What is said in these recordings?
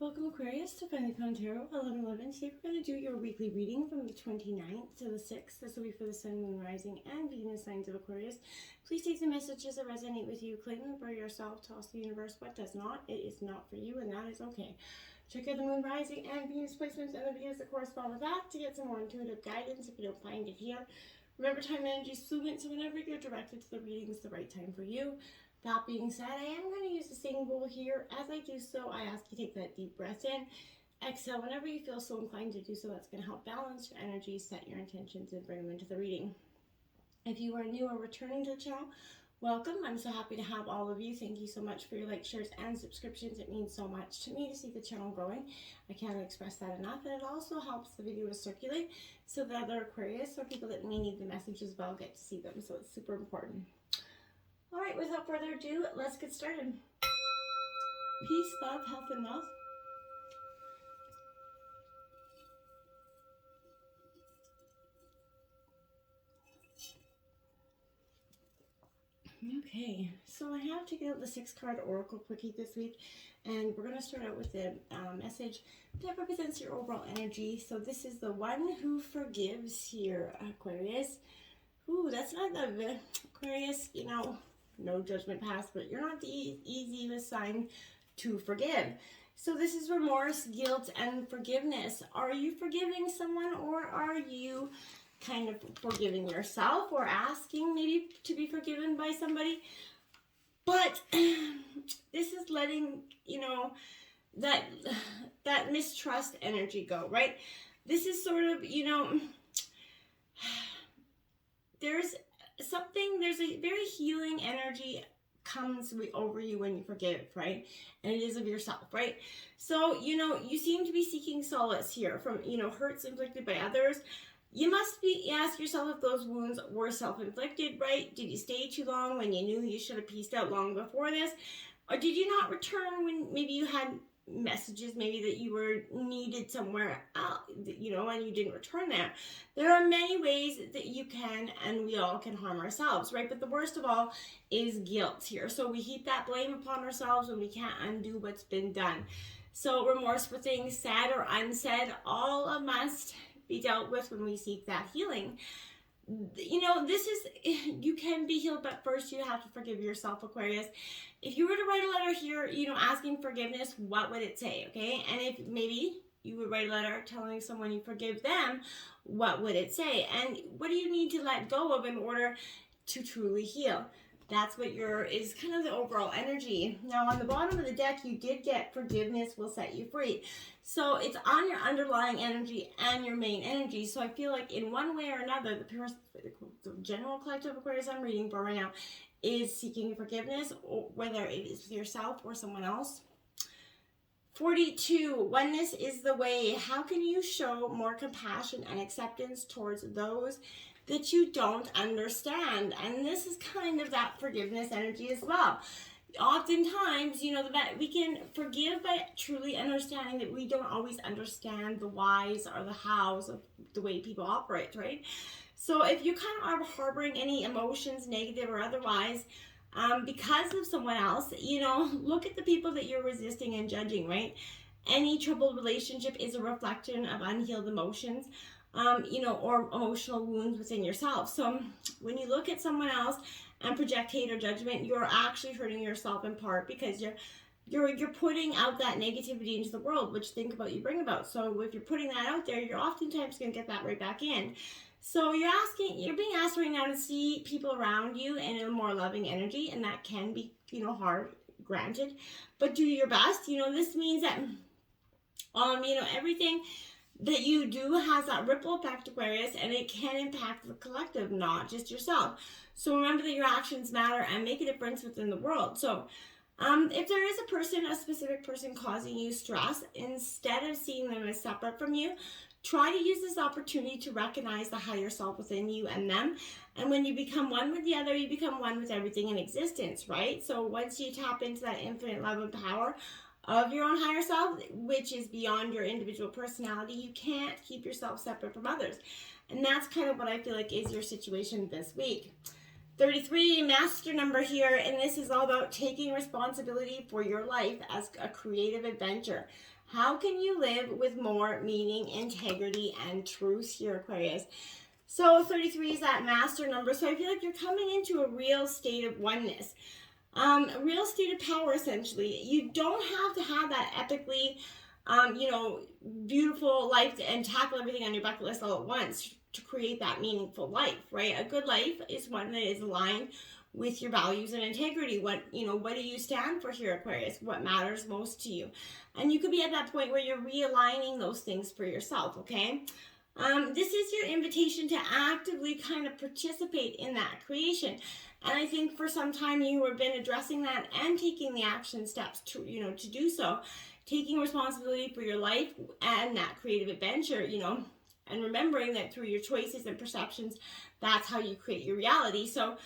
Welcome Aquarius to Finally Con Tarot 1111. Today we're going to do your weekly reading from the 29th to the 6th. This will be for the Sun, Moon, Rising, and Venus signs of Aquarius. Please take the messages that resonate with you, claim them for yourself, toss the universe what does not. It is not for you, and that is okay. Check out the Moon, Rising, and Venus placements and the videos that correspond with that to get some more intuitive guidance if you don't find it here. Remember, time energy is fluid, so whenever you're directed to the reading, it's the right time for you. That being said, I am going to use the same bowl here. As I do so, I ask you to take that deep breath in. Exhale whenever you feel so inclined to do so. That's going to help balance your energy, set your intentions, and bring them into the reading. If you are new or returning to the channel, welcome. I'm so happy to have all of you. Thank you so much for your likes, shares, and subscriptions. It means so much to me to see the channel growing. I can't express that enough. And it also helps the video to circulate so that other Aquarius or people that may need the message as well get to see them. So it's super important. All right, without further ado, let's get started. Peace, love, health, and wealth. Okay, so I have taken out the 6-card Oracle Quickie this week, and we're going to start out with the message that represents your overall energy. So this is the one who forgives here, Aquarius. Ooh, that's not the Aquarius, you know, no judgment passed, but you're not the easiest sign to forgive. So this is remorse, guilt, and forgiveness. Are you forgiving someone, or are you kind of forgiving yourself, or asking maybe to be forgiven by somebody? But this is letting, you know, that mistrust energy go, right? This is sort of, you know, there's a very healing energy comes over you when you forgive, right? And it is of yourself, right? So, you know, you seem to be seeking solace here from, you know, hurts inflicted by others. You must be ask yourself if those wounds were self-inflicted, right? Did you stay too long when you knew you should have pieced out long before this? Or did you not return when maybe you had messages maybe that you were needed somewhere else, you know, and you didn't return there? There are many ways that you can, and we all can harm ourselves, right? But the worst of all is guilt here. So we heap that blame upon ourselves when we can't undo what's been done. So remorse for things said or unsaid, all must be dealt with when we seek that healing. You know, this is, you can be healed, but first you have to forgive yourself, Aquarius. If you were to write a letter here, you know, asking forgiveness, what would it say, okay? And if maybe you would write a letter telling someone you forgive them, what would it say? And what do you need to let go of in order to truly heal? That's what is kind of the overall energy. Now, on the bottom of the deck, you did get forgiveness will set you free. So it's on your underlying energy and your main energy. So I feel like in one way or another, the general collective Aquarius I'm reading for right now is seeking forgiveness, or whether it is for yourself or someone else. 42, oneness is the way. How can you show more compassion and acceptance towards those that you don't understand? And this is kind of that forgiveness energy as well. Oftentimes, you know, that we can forgive by truly understanding that we don't always understand the whys or the hows of the way people operate, right? So if you kind of are harboring any emotions, negative or otherwise, because of someone else, you know, look at the people that you're resisting and judging, right? Any troubled relationship is a reflection of unhealed emotions, you know, or emotional wounds within yourself. So when you look at someone else and project hate or judgment, you're actually hurting yourself in part, because you're putting out that negativity into the world, which think about you bring about. So if you're putting that out there, you're oftentimes going to get that right back in. So you're being asked right now to see people around you in a more loving energy, and that can be, you know, hard, granted, but do your best. You know, this means that, you know, everything that you do has that ripple effect, Aquarius, and it can impact the collective, not just yourself. So remember that your actions matter and make a difference within the world. So if there is a specific person causing you stress, instead of seeing them as separate from you, try to use this opportunity to recognize the higher self within you and them. And when you become one with the other, you become one with everything in existence, right? So once you tap into that infinite love and power of your own higher self, which is beyond your individual personality, you can't keep yourself separate from others. And that's kind of what I feel like is your situation this week. 33, master number here, and this is all about taking responsibility for your life as a creative adventure. How can you live with more meaning, integrity, and truth here, Aquarius? So 33 is that master number. So I feel like you're coming into a real state of oneness. A real state of power, essentially. You don't have to have that epically, beautiful life and tackle everything on your bucket list all at once to create that meaningful life, right? A good life is one that is aligned with your values and integrity. What do you stand for here, Aquarius? What matters most to you? And you could be at that point where you're realigning those things for yourself, okay? This is your invitation to actively kind of participate in that creation. And I think for some time you have been addressing that and taking the action steps to do so, taking responsibility for your life and that creative adventure, and remembering that through your choices and perceptions, that's how you create your reality. So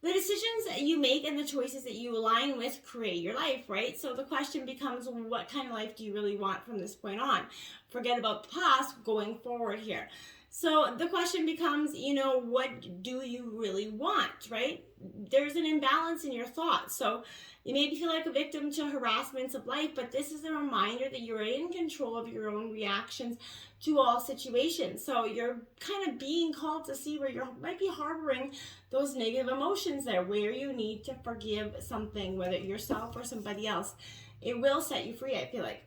the decisions that you make and the choices that you align with create your life, right? So the question becomes, what kind of life do you really want from this point on? Forget about the past, going forward here. So the question becomes, what do you really want, right? There's an imbalance in your thoughts. So you maybe feel like a victim to harassments of life, but this is a reminder that you're in control of your own reactions to all situations. So you're kind of being called to see where you might be harboring those negative emotions there, where you need to forgive something, whether yourself or somebody else. It will set you free, I feel like.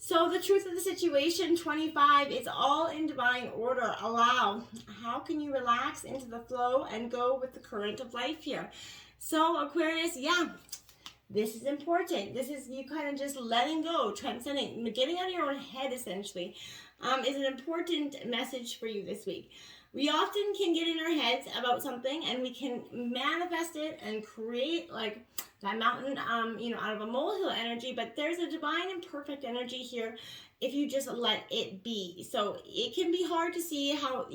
So the truth of the situation, 25, it's all in divine order. Allow. How can you relax into the flow and go with the current of life here? So Aquarius, this is important. This is you kind of just letting go, transcending, getting out of your own head essentially, is an important message for you this week. We often can get in our heads about something and we can manifest it and create like that mountain, out of a molehill energy, but there's a divine and perfect energy here if you just let it be. So it can be hard to see how,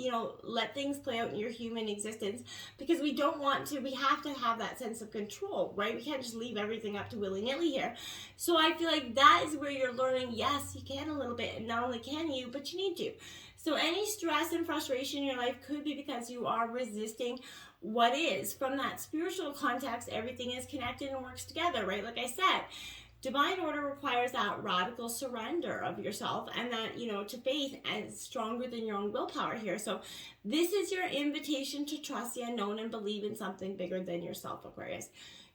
let things play out in your human existence because we have to have that sense of control, right? We can't just leave everything up to willy-nilly here. So I feel like that is where you're learning, yes, you can a little bit, and not only can you, but you need to. So any stress and frustration in your life could be because you are resisting what is. From that spiritual context, everything is connected and works together, right? Like I said, divine order requires that radical surrender of yourself and that, to faith as stronger than your own willpower here. So this is your invitation to trust the unknown and believe in something bigger than yourself, Aquarius.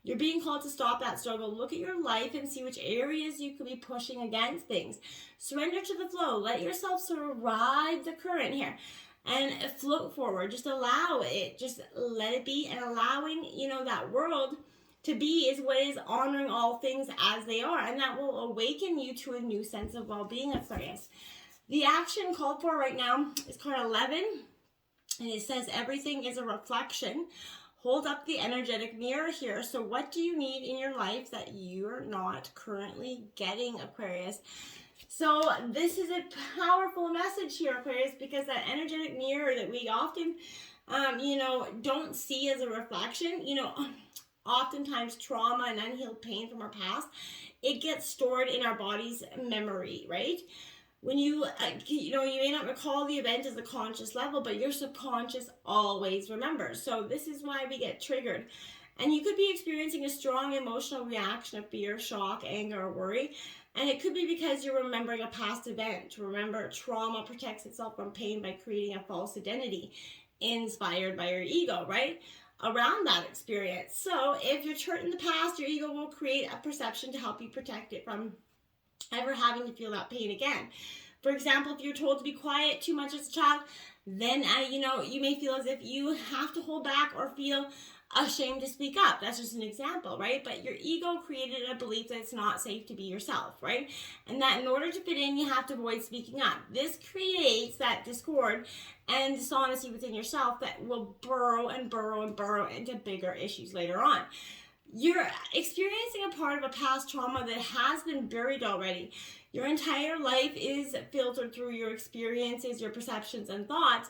You're being called to stop that struggle. Look at your life and see which areas you could be pushing against things. Surrender to the flow. Let yourself sort of ride the current here and float forward. Just allow it. Just let it be. And allowing, that world to be is what is honoring all things as they are. And that will awaken you to a new sense of well-being, Aquarius. The action called for right now is card 11. And it says everything is a reflection. Hold up the energetic mirror here. So what do you need in your life that you're not currently getting, Aquarius? So this is a powerful message here, Aquarius, because that energetic mirror that we often, don't see as a reflection, oftentimes trauma and unhealed pain from our past, it gets stored in our body's memory, right? When you may not recall the event as a conscious level, but your subconscious always remembers. So this is why we get triggered. And you could be experiencing a strong emotional reaction of fear, shock, anger, or worry. And it could be because you're remembering a past event. Remember, trauma protects itself from pain by creating a false identity inspired by your ego, right? Around that experience. So if you're hurt in the past, your ego will create a perception to help you protect it from ever having to feel that pain again. For example, if you're told to be quiet too much as a child, then you may feel as if you have to hold back or feel ashamed to speak up. That's just an example, right? But your ego created a belief that it's not safe to be yourself, right? And that in order to fit in, you have to avoid speaking up. This creates that discord and dishonesty within yourself that will burrow and burrow and burrow into bigger issues later on. You're experiencing a part of a past trauma that has been buried already. Your entire life is filtered through your experiences, your perceptions, and thoughts.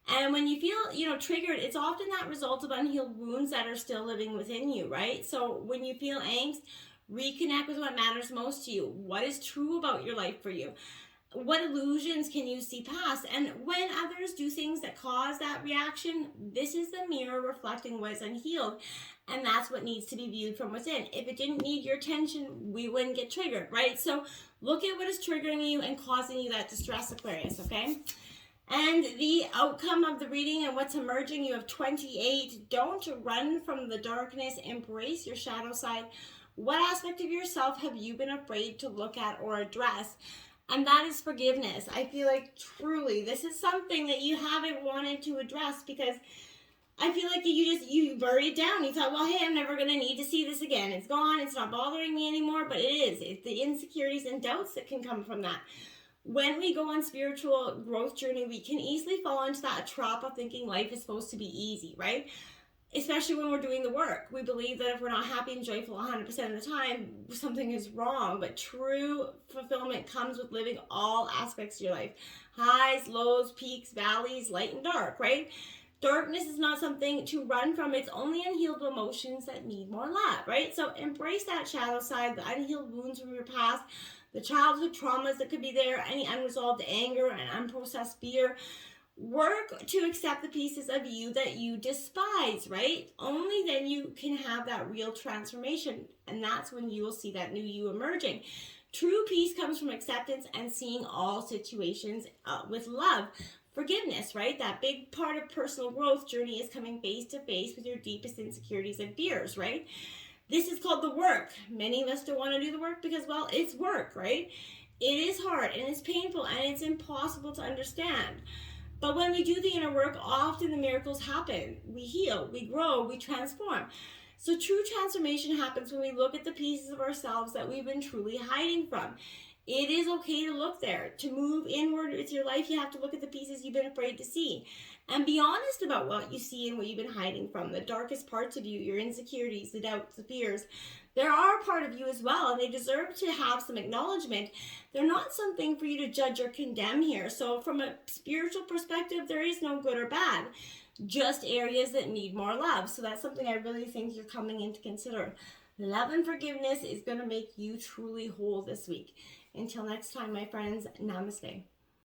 And when you feel, triggered, it's often that result of unhealed wounds that are still living within you, right? So when you feel angst, reconnect with what matters most to you. What is true about your life for you? What illusions can you see past? And when others do things that cause that reaction, this is the mirror reflecting what is unhealed. And that's what needs to be viewed from within. If it didn't need your attention, we wouldn't get triggered, right? So look at what is triggering you and causing you that distress, Aquarius, okay? And the outcome of the reading and what's emerging, you have 28. Don't run from the darkness. Embrace your shadow side. What aspect of yourself have you been afraid to look at or address? And that is forgiveness. I feel like truly this is something that you haven't wanted to address because I feel like you buried it down. You thought, well, hey, I'm never going to need to see this again. It's gone. It's not bothering me anymore. But it is. It's the insecurities and doubts that can come from that. When we go on spiritual growth journey, we can easily fall into that trap of thinking life is supposed to be easy, right? Especially when we're doing the work. We believe that if we're not happy and joyful 100% of the time, something is wrong. But true fulfillment comes with living all aspects of your life. Highs, lows, peaks, valleys, light and dark, right? Darkness is not something to run from. It's only unhealed emotions that need more love, right? So embrace that shadow side, the unhealed wounds from your past, the childhood traumas that could be there, any unresolved anger and unprocessed fear. Work to accept the pieces of you that you despise, right? Only then you can have that real transformation, and that's when you will see that new you emerging. True peace comes from acceptance and seeing all situations with love. Forgiveness, right? That big part of personal growth journey is coming face to face with your deepest insecurities and fears, right? This is called the work. Many of us don't want to do the work because, well, it's work, right? It is hard and it's painful and it's impossible to understand. But when we do the inner work, often the miracles happen. We heal, we grow, we transform. So true transformation happens when we look at the pieces of ourselves that we've been truly hiding from. It is okay to look there. To move inward with your life, you have to look at the pieces you've been afraid to see. And be honest about what you see and what you've been hiding from. The darkest parts of you, your insecurities, the doubts, the fears. There are a part of you as well, and they deserve to have some acknowledgement. They're not something for you to judge or condemn here. So from a spiritual perspective, there is no good or bad. Just areas that need more love. So that's something I really think you're coming in to consider. Love and forgiveness is going to make you truly whole this week. Until next time, my friends, namaste.